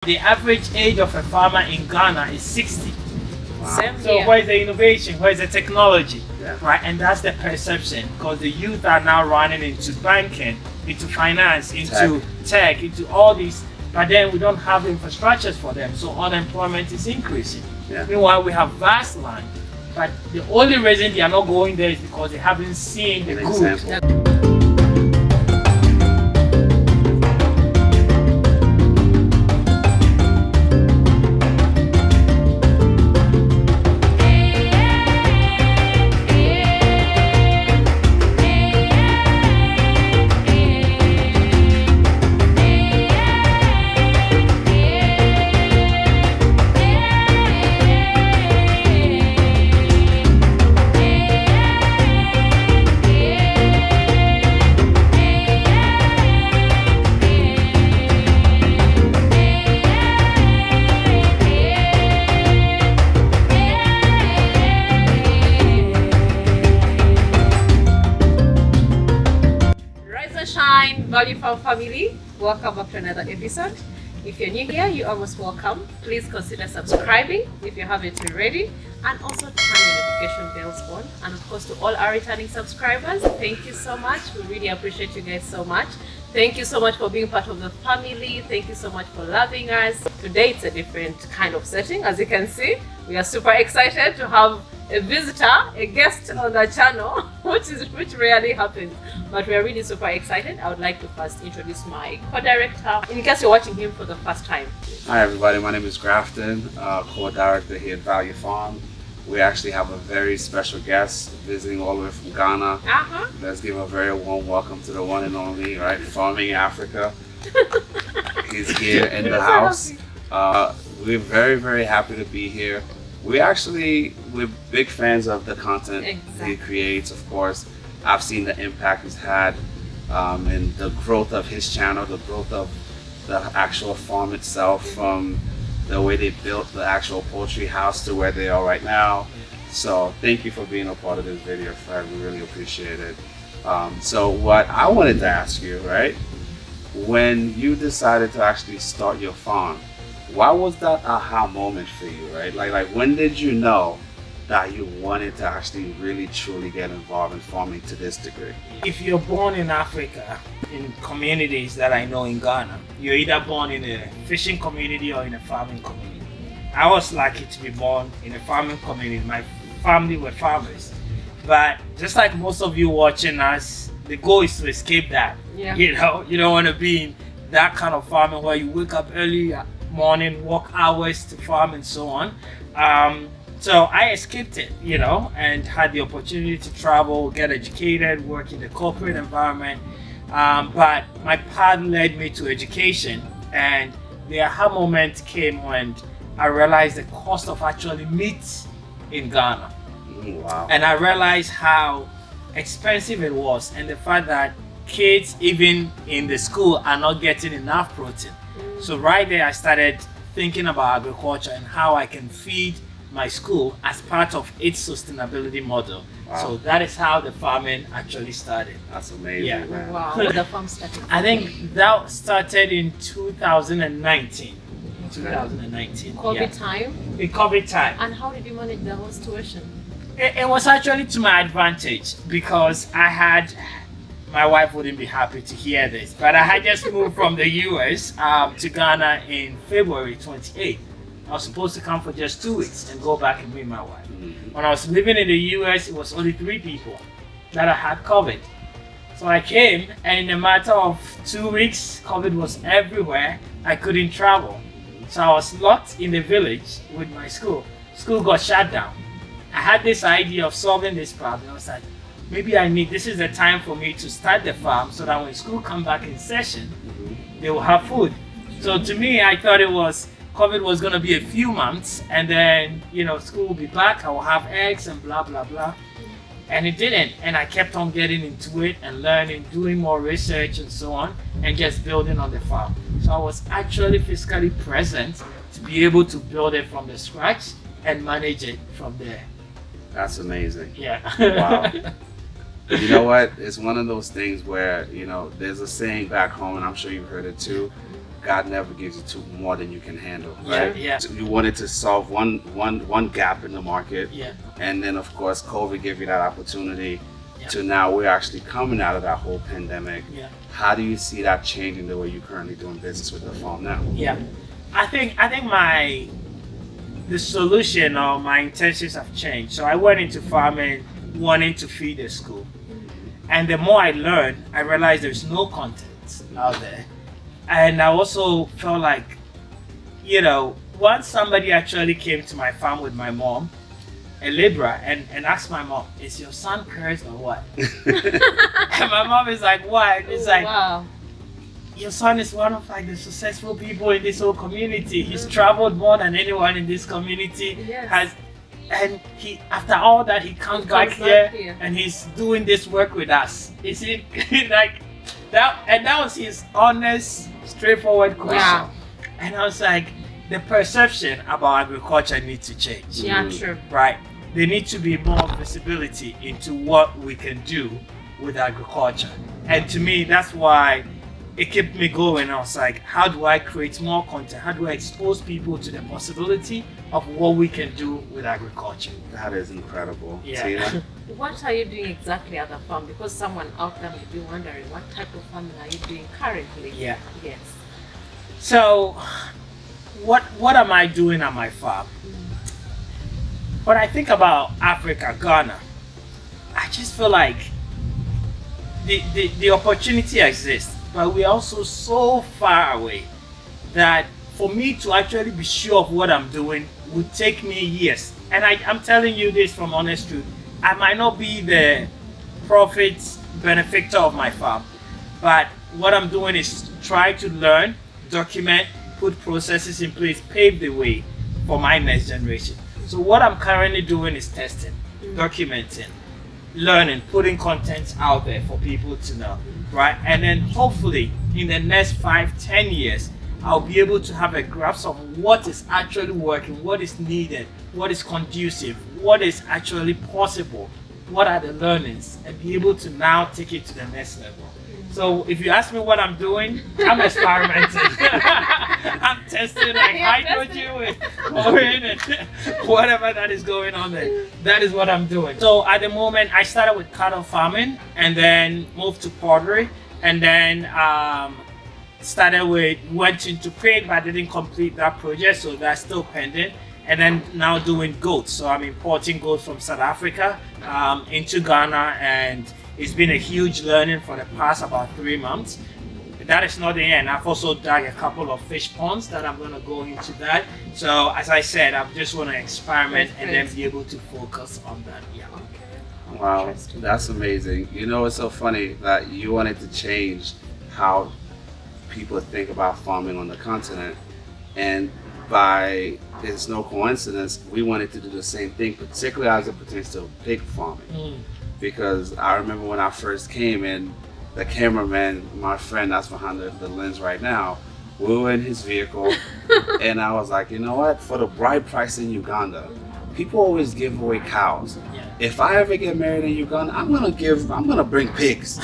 The average age of a farmer in Ghana is 60. Wow. So where's the innovation? Where's the technology? Yeah. Right? And that's the perception, because the youth are now running into banking, into finance, into tech, into all these, but then we don't have infrastructures for them, so unemployment is increasing. Yeah. Meanwhile, we have vast land, but the only reason they are not going there is because they haven't seen the good. Value Farm family, welcome back to another episode. If you're new here, you're almost welcome. Please consider subscribing if you haven't already, and also turn your notification bells on. And of course, to all our returning subscribers, thank you so much. We really appreciate you guys so much. Thank you so much for being part of the family. Thank you so much for loving us. Today it's a different kind of setting. As you can see, we are super excited to have a visitor, a guest on the channel, which rarely happens, but we are really super excited. I would like to first introduce my co-director, in case you're watching him for the first time. Hi everybody, my name is Grafton, co-director here at Value Farm. We actually have a very special guest visiting all the way from Ghana. Let's give a very warm welcome to the one and only, right, Farming Africa. He's here in the house. We're very happy to be here. We're big fans of the content he creates, of course. I've seen the impact he's had and the growth of his channel, the growth of the actual farm itself, from the way they built the actual poultry house to where they are right now. So thank you for being a part of this video, Fred. We really appreciate it. So what I wanted to ask you, right, when you decided to actually start your farm, why was that aha moment for you, right? Like when did you know that you wanted to actually really truly get involved in farming to this degree? If you're born in Africa, in communities that I know in Ghana, you're either born in a fishing community or in a farming community. I was lucky to be born in a farming community. My family were farmers. But just like most of you watching us, the goal is to escape that. Yeah. You know, you don't want to be in that kind of farming where you wake up early morning, work hours to farm and so on. So I escaped it, you know, and had the opportunity to travel, get educated, work in the corporate environment. But my path led me to education, and the aha moment came when I realized the cost of actually meat in Ghana. Wow. And I realized how expensive it was, and the fact that kids, even in the school, are not getting enough protein. So right there, I started thinking about agriculture and how I can feed my school as part of its sustainability model. Wow. So that is how the farming actually started. That's amazing, Yeah. man. Wow, the farm started. I think that started in 2019. 2019. COVID time. In COVID time. And how did you manage the whole situation? It was actually to my advantage, because my wife wouldn't be happy to hear this, but I had just moved from the US to Ghana in February 28th. I was supposed to come for just 2 weeks and go back and meet my wife. When I was living in the US, it was only 3 people that I had COVID. So I came, and in a matter of 2 weeks, COVID was everywhere. I couldn't travel. So I was locked in the village with my school. School got shut down. I had this idea of solving this problem. I was like, maybe this is the time for me to start the farm, so that when school come back in session, they will have food. So to me, I thought COVID was gonna be a few months, and then, you know, school will be back, I will have eggs and blah, blah, blah. And it didn't. And I kept on getting into it and learning, doing more research and so on, and just building on the farm. So I was actually physically present to be able to build it from the scratch and manage it from there. That's amazing. Yeah. Wow. You know what? It's one of those things where, you know, there's a saying back home, and I'm sure you've heard it too. God never gives you more than you can handle, right? Yeah. So you wanted to solve one gap in the market, Yeah. and then of course COVID gave you that opportunity Yeah. to now we're actually coming out of that whole pandemic. Yeah. How do you see that changing the way you're currently doing business with the farm now? Yeah. I think the solution or my intentions have changed. So I went into farming wanting to feed a school. And the more I learned, I realized there's no content out there. And I also felt like, once somebody actually came to my farm with my mom, a laborer, and asked my mom, is your son cursed or what? And my mom is like, what? It's like, wow. Your son is one of like the successful people in this whole community. He's traveled more than anyone in this community. Yes. And he, after all that, he comes back here and he's doing this work with us. Is it like that? And that was his honest, straightforward question. Wow. And I was like, the perception about agriculture needs to change. Yeah, true. Right. There needs to be more visibility into what we can do with agriculture. And to me, that's why it kept me going. I was like, how do I create more content? How do I expose people to the possibility of what we can do with agriculture? That is incredible. Yeah. Tina? What are you doing exactly at the farm? Because someone out there may be wondering, what type of farming are you doing currently? Yeah. Yes. So, what am I doing at my farm? When I think about Africa, Ghana, I just feel like the opportunity exists, but we're also so far away that for me to actually be sure of what I'm doing would take me years. And I'm telling you this from honest truth. I might not be the profit benefactor of my farm, but what I'm doing is try to learn, document, put processes in place, pave the way for my next generation. So what I'm currently doing is testing, documenting, learning, putting content out there for people to know, right? And then hopefully in the next 5-10 years, I'll be able to have a grasp of what is actually working, what is needed, what is conducive, what is actually possible, what are the learnings, and be able to now take it to the next level. So if you ask me what I'm doing, I'm experimenting. I'm testing like hydrogen with chlorine and whatever that is going on there. That is what I'm doing. So at the moment, I started with cattle farming and then moved to pottery and then went into pig, but I didn't complete that project, so that's still pending. And then now doing goats. So I'm importing goats from South Africa into Ghana, and it's been a huge learning for the past about 3 months. That is not the end. I've also dug a couple of fish ponds that I'm going to go into that. So as I said, I just want to experiment and then be able to focus on that. Yeah. Wow, that's amazing. You know, it's so funny that you wanted to change how people think about farming on the continent, and it's no coincidence we wanted to do the same thing, particularly as it pertains to pig farming. Because I remember when I first came in, the cameraman, my friend that's behind the lens right now, we were in his vehicle and I was like, you know what, for the bride price in Uganda, people always give away cows. Yeah. If I ever get married in Uganda, I'm gonna bring pigs.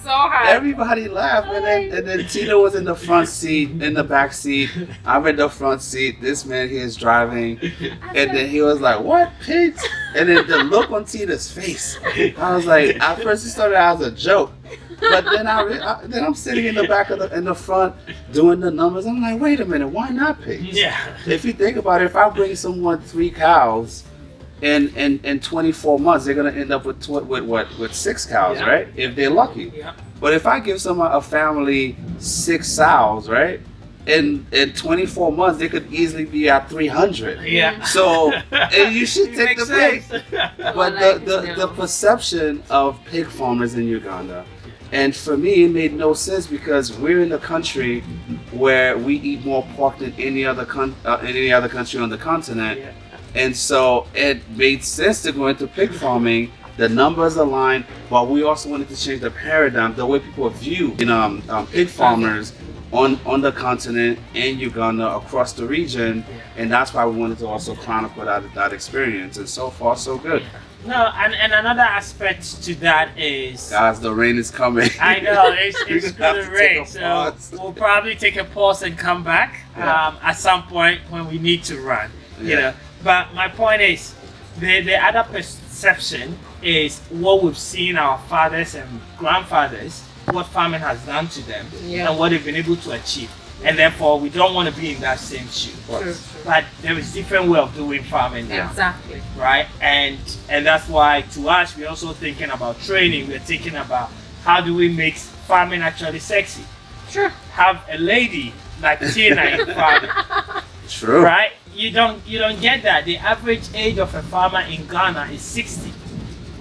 So hard. Everybody laughed, and then Tina was in the front seat, in the back seat. I'm in the front seat. This man here is driving, and then he was like, "What, pigs?" And then the look on Tina's face, I was like, at first it started out as a joke, but then then I'm sitting in the back in the front doing the numbers. I'm like, wait a minute, why not pigs? Yeah. If you think about it, if I bring someone 3 cows. In 24 months, they're gonna end up with 6 cows, Yeah. right? If they're lucky. Yeah. But if I give a family 6 sows, right? In 24 months, they could easily be at 300. Yeah. So and you should take the pig. sense. But the perception of pig farmers in Uganda, and for me, it made no sense because we're in a country where we eat more pork than any other country on the continent. Yeah. And so it made sense to go into pig farming. The numbers aligned, but we also wanted to change the paradigm, the way people view pig farmers on the continent, in Uganda, across the region, and that's why we wanted to also chronicle that experience. And so far, so good. No, and another aspect to that is, Guys, the rain is coming. I know it's gonna going to rain, so we'll probably take a pause and come back at some point when we need to run. You know, but my point is, the other perception is what we've seen our fathers and grandfathers, what farming has done to them, and what they've been able to achieve. And therefore, we don't want to be in that same shoe. True. But there is different way of doing farming now. Exactly. Right? And that's why to us, we're also thinking about training. We're thinking about how do we make farming actually sexy. Sure. Have a lady like Tina in farming. True. Right? You don't get that. The average age of a farmer in Ghana is 60.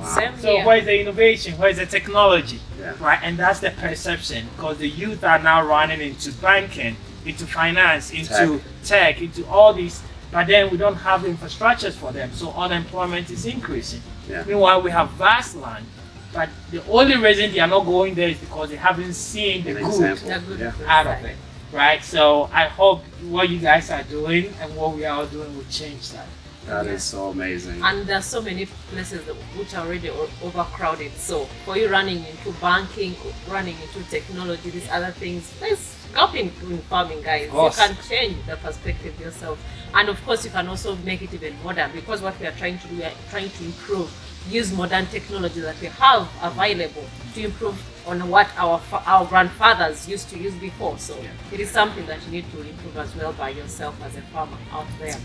Same So here. where's the innovation? Where's the technology? Yeah. Right? And that's the perception, because the youth are now running into banking, into finance, into tech, into all these, but then we don't have the infrastructures for them, so unemployment is increasing. Yeah. Meanwhile, we have vast land, but the only reason they are not going there is because they haven't seen the An good example. Yeah. out of it. Right? So I hope what you guys are doing and what we are doing will change that. That is so amazing. And there's so many places which are already overcrowded. So for you running into banking, running into technology, these other things, there's scope in farming, guys. You can change the perspective yourself. And of course, you can also make it even modern, because what we are trying to do, we are trying to improve, use modern technology that we have available to improve on what our grandfathers used to use before. So it is something that you need to improve as well by yourself as a farmer out there.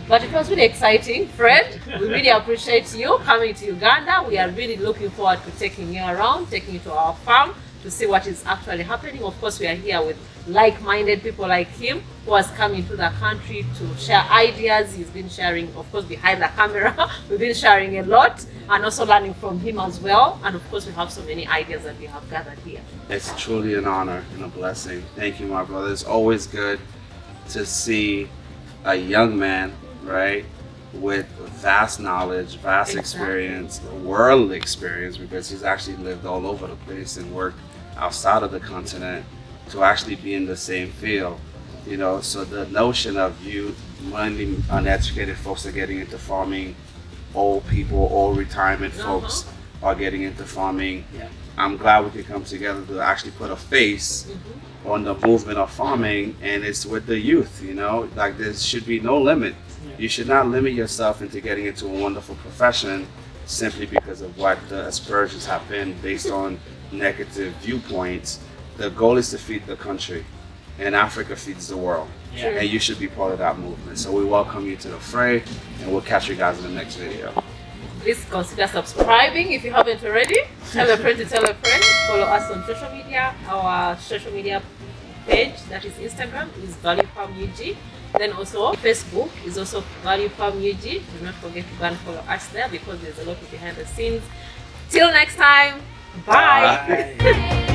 But it was really exciting, Fred. We really appreciate you coming to Uganda. We are really looking forward to taking you around, taking you to our farm to see what is actually happening. Of course, we are here with like-minded people like him who has come into the country to share ideas. He's been sharing, of course, behind the camera. We've been sharing a lot and also learning from him as well. And of course, we have so many ideas that we have gathered here. It's truly an honor and a blessing. Thank you, my brother. It's always good to see a young man, right, with vast knowledge, vast experience, world experience, because he's actually lived all over the place and worked outside of the continent, to actually be in the same field. You know, so the notion of you, mainly uneducated folks are getting into farming, old people, old retirement folks are getting into farming. I'm glad we could come together to actually put a face on the movement of farming, and it's with the youth. You know, like there should be no limit. You should not limit yourself into getting into a wonderful profession simply because of what the aspersions have been based on negative viewpoints. The goal is to feed the country, and Africa feeds the world. And you should be part of that movement. So we welcome you to the fray, and we'll catch you guys in the next video. Please consider subscribing if you haven't already. Tell a friend to tell a friend. Follow us on social media. Our social media page, that is Instagram, is Value Farm UG. Then also Facebook is also Value Farm UG. Do not forget to go and follow us there, because there's a lot behind the scenes. Till next time, bye.